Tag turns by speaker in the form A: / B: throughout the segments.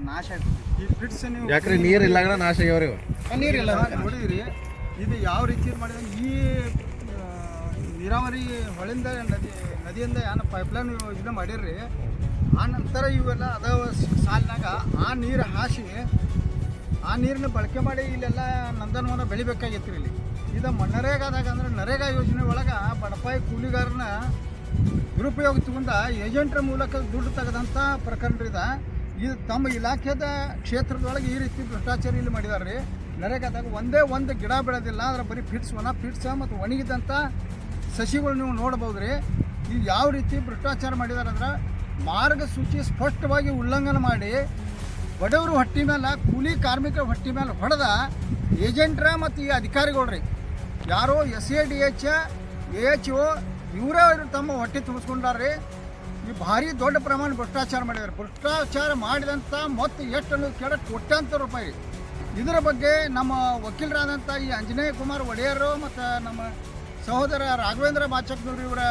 A: ನಾಶ ಆಗ್ತದೆ. ಈ ಫಿಟ್ಸ್ ನೀವು
B: ಯಾಕ್ರಿ ನೀರಿಲ್ಲ ನಾಶ ಆಗ್ಯಾವ್ರಿ
A: ನೀರಿಲ್ಲ ನೋಡಿದ್ರಿ ಇದು ಯಾವ ರೀತಿ ಮಾಡಿದ್ರೆ ಈ ನೀರಾವರಿ ಹೊಳಿಂದ ನದಿಯಿಂದ ಏನು ಪೈಪ್ಲೈನ್ ಯೋಜನೆ ಮಾಡಿರ್ರಿ. ಆ ನಂತರ ಇವೆಲ್ಲ ಅದಾವ ಸಾಲಿನಾಗ ಆ ನೀರು ಹಾಸಿ ಆ ನೀರನ್ನ ಬಳಕೆ ಮಾಡಿ ಇಲ್ಲೆಲ್ಲ ನಂದನವನ ಬೆಳಿಬೇಕಾಗಿತ್ತು ಇಲ್ಲಿ. ಇದು ನರೇಗಾದಾಗ ಅಂದ್ರೆ ನರೇಗಾ ಯೋಜನೆ ಒಳಗೆ ಬಡಪಾಯಿ ಕೂಲಿಗಾರನ ದುರುಪಯೋಗ ತಗೊಂಡ ಏಜೆಂಟ್ರ ಮೂಲಕ ದುಡ್ಡು ತೆಗೆದಂಥ ಪ್ರಕರಣ ಇದು ತಮ್ಮ ಇಲಾಖೆದ ಕ್ಷೇತ್ರದೊಳಗೆ ಈ ರೀತಿ ಭ್ರಷ್ಟಾಚಾರ ಇಲ್ಲಿ ಮಾಡಿದ್ದಾರೆ ರೀ. ನರೇಗಾದಾಗ ಒಂದೇ ಒಂದು ಗಿಡ ಬೆಳೆದಿಲ್ಲ, ಅದರ ಬರೀ ಫಿಟ್ಸ ಮತ್ತು ಒಣಗಿದಂಥ ಸಸಿಗಳು ನೀವು ನೋಡ್ಬೋದು ರೀ. ಇದು ಯಾವ ರೀತಿ ಭ್ರಷ್ಟಾಚಾರ ಮಾಡಿದ್ದಾರೆ ಅಂದ್ರೆ ಮಾರ್ಗಸೂಚಿ ಸ್ಪಷ್ಟವಾಗಿ ಉಲ್ಲಂಘನೆ ಮಾಡಿ ಬಡವರು ಹೊಟ್ಟೆ ಮೇಲೆ ಕೂಲಿ ಕಾರ್ಮಿಕರ ಹೊಟ್ಟೆ ಮೇಲೆ ಹೊಡೆದ ಏಜೆಂಟ್ರ ಮತ್ತು ಈ ಅಧಿಕಾರಿಗಳು ರೀ ಯಾರೋ SADH AHO ಇವರೇ ತಮ್ಮ ಹೊಟ್ಟೆ ತುಂಬಿಸ್ಕೊಂಡಾರ್ರಿ. ಈ ಭಾರಿ ದೊಡ್ಡ ಪ್ರಮಾಣ ಭ್ರಷ್ಟಾಚಾರ ಮಾಡಿದ್ದಾರೆ. ಭ್ರಷ್ಟಾಚಾರ ಮಾಡಿದಂಥ ಮೊತ್ತ ಎಷ್ಟು ಅನ್ನೋದು ಕೇಳ ಕೋಟ್ಯಾಂತರ ರೂಪಾಯಿ. ಇದರ ಬಗ್ಗೆ ನಮ್ಮ ವಕೀಲರಾದಂಥ ಈ ಅಂಜನೇಯ ಕುಮಾರ್ ಒಡೆಯರು ಮತ್ತು ನಮ್ಮ ಸಹೋದರ ರಾಘವೇಂದ್ರ ಬಾಚಕ್ನವ್ರು ಇವರ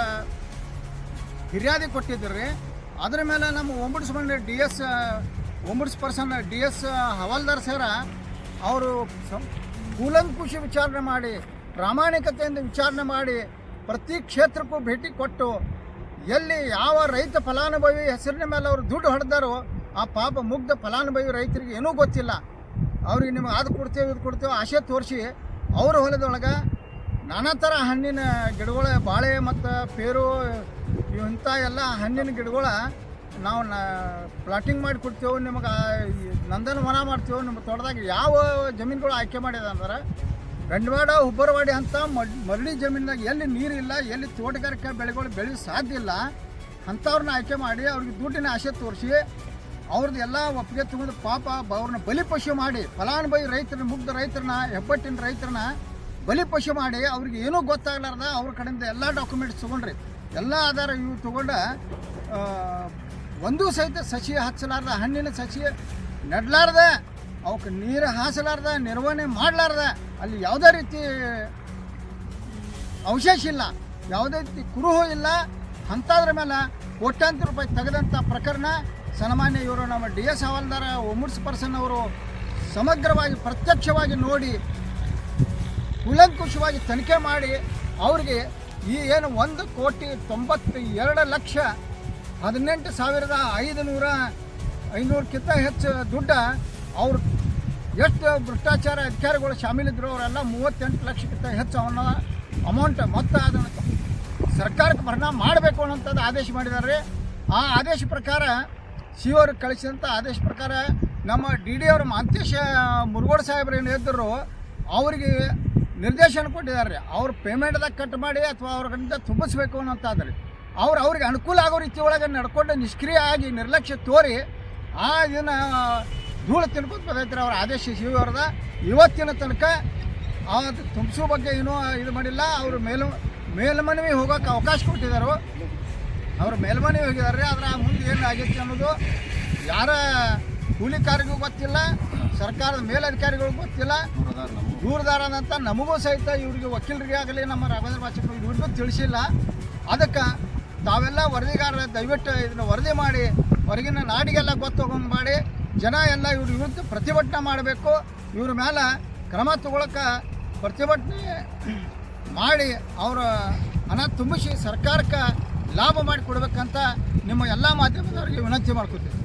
A: ಫಿರ್ಯಾದಿ ಕೊಟ್ಟಿದ್ದರು ರೀ. ಅದರ ಮೇಲೆ ನಮ್ಮ ಒಂಬುಡ್ಸ್ಮನ್ ಒಂಬುಡ್ಸ್ ಪರ್ಸನ್ DS ಹವಾಲ್ದಾರ್ ಸರ ಅವರು ಕೂಲಂಕುಷಿ ವಿಚಾರಣೆ ಮಾಡಿ ಪ್ರಾಮಾಣಿಕತೆಯಿಂದ ವಿಚಾರಣೆ ಮಾಡಿ ಪ್ರತಿ ಕ್ಷೇತ್ರಕ್ಕೂ ಭೇಟಿ ಕೊಟ್ಟು ಎಲ್ಲಿ ಯಾವ ರೈತ ಫಲಾನುಭವಿ ಹೆಸರಿನ ಮೇಲೆ ಅವರು ದುಡ್ಡು ಹೊಡೆದಾರೋ ಆ ಪಾಪ ಮುಗ್ಧ ಫಲಾನುಭವಿ ರೈತರಿಗೆ ಏನೂ ಗೊತ್ತಿಲ್ಲ. ಅವ್ರಿಗೆ ನಿಮಗೆ ಅದು ಕೊಡ್ತೇವೆ ಇದು ಕೊಡ್ತೇವೆ ಆಸೆ ತೋರಿಸಿ ಅವ್ರ ಹೊಲದೊಳಗೆ ನಾನಾ ಥರ ಹಣ್ಣಿನ ಗಿಡಗಳ ಬಾಳೆ ಮತ್ತು ಪೇರು ಇಂಥ ಎಲ್ಲ ಹಣ್ಣಿನ ಗಿಡಗಳ ನಾವು ಪ್ಲಾಟಿಂಗ್ ಮಾಡಿ ಕೊಡ್ತೇವೆ, ನಿಮಗೆ ನಂದನವನ ಮಾಡ್ತೇವೆ. ನಿಮ್ಮ ತೋಟದಾಗ ಯಾವ ಜಮೀನುಗಳು ಆಯ್ಕೆ ಮಾಡಿದೆ ಅಂದ್ರೆ ಗಂಡವಾಡ ಹುಬ್ಬರವಾಡಿ ಅಂತ ಮರಳಿ ಜಮೀನಾಗ ಎಲ್ಲಿ ನೀರಿಲ್ಲ, ಎಲ್ಲಿ ತೋಟಗಾರಿಕೆ ಬೆಳೆಗಳು ಬೆಳೆಯೋದು ಸಾಧ್ಯ ಇಲ್ಲ ಅಂಥವ್ರನ್ನ ಆಯ್ಕೆ ಮಾಡಿ ಅವ್ರಿಗೆ ದುಡ್ಡಿನ ಆಸೆ ತೋರಿಸಿ ಅವ್ರದ್ದು ಎಲ್ಲ ಒಪ್ಪಿಗೆ ತಗೊಂಡು ಪಾಪ ಅವ್ರನ್ನ ಬಲಿಪಶು ಮಾಡಿ ಫಲಾನುಭವಿ ರೈತರನ್ನ ಮುಗ್ಧ ರೈತರನ್ನ ಹೆಬ್ಬಟ್ಟಿನ ರೈತರನ್ನ ಬಲಿಪಶು ಮಾಡಿ ಅವ್ರಿಗೆ ಏನೂ ಗೊತ್ತಾಗ್ಲಾರ್ದ ಅವ್ರ ಕಡೆಯಿಂದ ಎಲ್ಲ ಡಾಕ್ಯುಮೆಂಟ್ಸ್ ತೊಗೊಂಡ್ರಿ. ಎಲ್ಲ ಆಧಾರ ಇವು ತೊಗೊಂಡ ಒಂದೂ ಸಹಿತ ಸಸಿ ಹಚ್ಚಲಾರ್ದ, ಹಣ್ಣಿನ ಸಸಿ ನೆಡಲಾರ್ದೆ, ಅವಕ್ಕೆ ನೀರು ಹಾಸಲಾರ್ದ, ನಿರ್ವಹಣೆ ಮಾಡಲಾರ್ದ, ಅಲ್ಲಿ ಯಾವುದೇ ರೀತಿ ಅವಶೇಷ ಇಲ್ಲ, ಯಾವುದೇ ರೀತಿ ಕುರುಹು ಇಲ್ಲ. ಅಂಥದ್ರ ಮೇಲೆ ಕೋಟ್ಯಾಂತರ ರೂಪಾಯಿ ತೆಗೆದಂಥ ಪ್ರಕರಣ ಸನ್ಮಾನ್ಯ ಇವರು ನಮ್ಮ DS ಹವಾಲ್ದಾರ ಒಂಬುಡ್ಸ್ ಪರ್ಸನ್ ಅವರು ಸಮಗ್ರವಾಗಿ ಪ್ರತ್ಯಕ್ಷವಾಗಿ ನೋಡಿ ಕೂಲಂಕುಷವಾಗಿ ತನಿಖೆ ಮಾಡಿ ಅವ್ರಿಗೆ ಈ ಏನು 1,18,500,500ಕ್ಕಿಂತ ಹೆಚ್ಚು ದುಡ್ಡು ಅವ್ರು ಎಷ್ಟು ಭ್ರಷ್ಟಾಚಾರ ಅಧಿಕಾರಿಗಳು ಶಾಮೀಲಿದ್ರು ಅವರೆಲ್ಲ 38 ಲಕ್ಷಕ್ಕಿಂತ ಹೆಚ್ಚು ಅಮೌಂಟ್ ಮೊತ್ತ ಅದನ್ನು ಸರ್ಕಾರಕ್ಕೆ ಪರಿಣಾಮ ಮಾಡಬೇಕು ಅನ್ನೋಂಥದ್ದು ಆದೇಶ ಮಾಡಿದ್ದಾರೆ. ಆ ಆದೇಶ ಪ್ರಕಾರ ಅವ್ರಿಗೆ ಕಳಿಸಿದಂಥ ಆದೇಶ ಪ್ರಕಾರ ನಮ್ಮ DD ಅವರು ಮಾಂತೇಶ ಮುರುಗೋಡು ಸಾಹೇಬ್ರು ಏನು ಇದ್ದರು ಅವರಿಗೆ ನಿರ್ದೇಶನ ಕೊಟ್ಟಿದ್ದಾರೆ. ಅವ್ರು ಪೇಮೆಂಟ್ದಾಗ ಕಟ್ ಮಾಡಿ ಅಥವಾ ಅವ್ರ ಕಡೆಯಿಂದ ತುಂಬಿಸ್ಬೇಕು ಅನ್ನೋಂತಾದ್ರೆ ಅವ್ರಿಗೆ ಅನುಕೂಲ ಆಗೋ ರೀತಿ ಒಳಗೆ ನಡ್ಕೊಂಡು ನಿಷ್ಕ್ರಿಯ ಆಗಿ ನಿರ್ಲಕ್ಷ್ಯ ತೋರಿ ಆ ಇದನ್ನು ಧೂಳು ತಿನ್ಕೊತ ಬಂದೈತ್ರಿ. ಅವ್ರ ಆದೇಶ ಅವ್ರದ ಇವತ್ತಿನ ತನಕ ಅದು ತುಂಬಿಸೋ ಬಗ್ಗೆ ಏನೂ ಇದು ಮಾಡಿಲ್ಲ. ಅವರು ಮೇಲ್ಮನವಿ ಹೋಗೋಕೆ ಅವಕಾಶ ಕೊಟ್ಟಿದ್ದಾರೆ. ಅವರು ಮೇಲ್ಮನವಿ ಹೋಗಿದ್ದಾರೆ. ಆದರೆ ಮುಂದೆ ಏನು ಆಗೈತಿ ಅನ್ನೋದು ಯಾರ ಕೂಲಿಕಾರಿಗೂ ಗೊತ್ತಿಲ್ಲ, ಸರ್ಕಾರದ ಮೇಲಧಿಕಾರಿಗಳಿಗೂ ಗೊತ್ತಿಲ್ಲ. ದೂರದಾರನಂತ ನಮಗೂ ಸಹಿತ ಇವ್ರಿಗೆ ವಕೀಲರಿಗೆ ಆಗಲಿ ನಮ್ಮ ರಾಘವೇಂದ್ರ ಬಾಚಕ್ರು ಇವ್ರಿಗೂ ತಿಳಿಸಿಲ್ಲ. ಅದಕ್ಕೆ ತಾವೆಲ್ಲ ವರದಿಗಾರರ ದಯವಿಟ್ಟು ಇದನ್ನು ವರದಿ ಮಾಡಿ ಹೊರಗಿನ ನಾಡಿಗೆಲ್ಲ ಗೊತ್ತೋಗೊಂಡು ಮಾಡಿ ಜನ ಎಲ್ಲ ಇವ್ರ ವಿರುದ್ಧ ಪ್ರತಿಭಟನೆ ಮಾಡಬೇಕು. ಇವ್ರ ಮೇಲೆ ಕ್ರಮ ತಗೊಳಕ್ಕೆ ಪ್ರತಿಭಟನೆ ಮಾಡಿ ಅವರ ಹಣ ತುಂಬಿಸಿ ಸರ್ಕಾರಕ್ಕೆ ಲಾಭ ಮಾಡಿಕೊಡ್ಬೇಕಂತ ನಿಮ್ಮ ಎಲ್ಲ ಮಾಧ್ಯಮದವರಿಗೆ ವಿನಂತಿ ಮಾಡ್ಕೊತೀವಿ.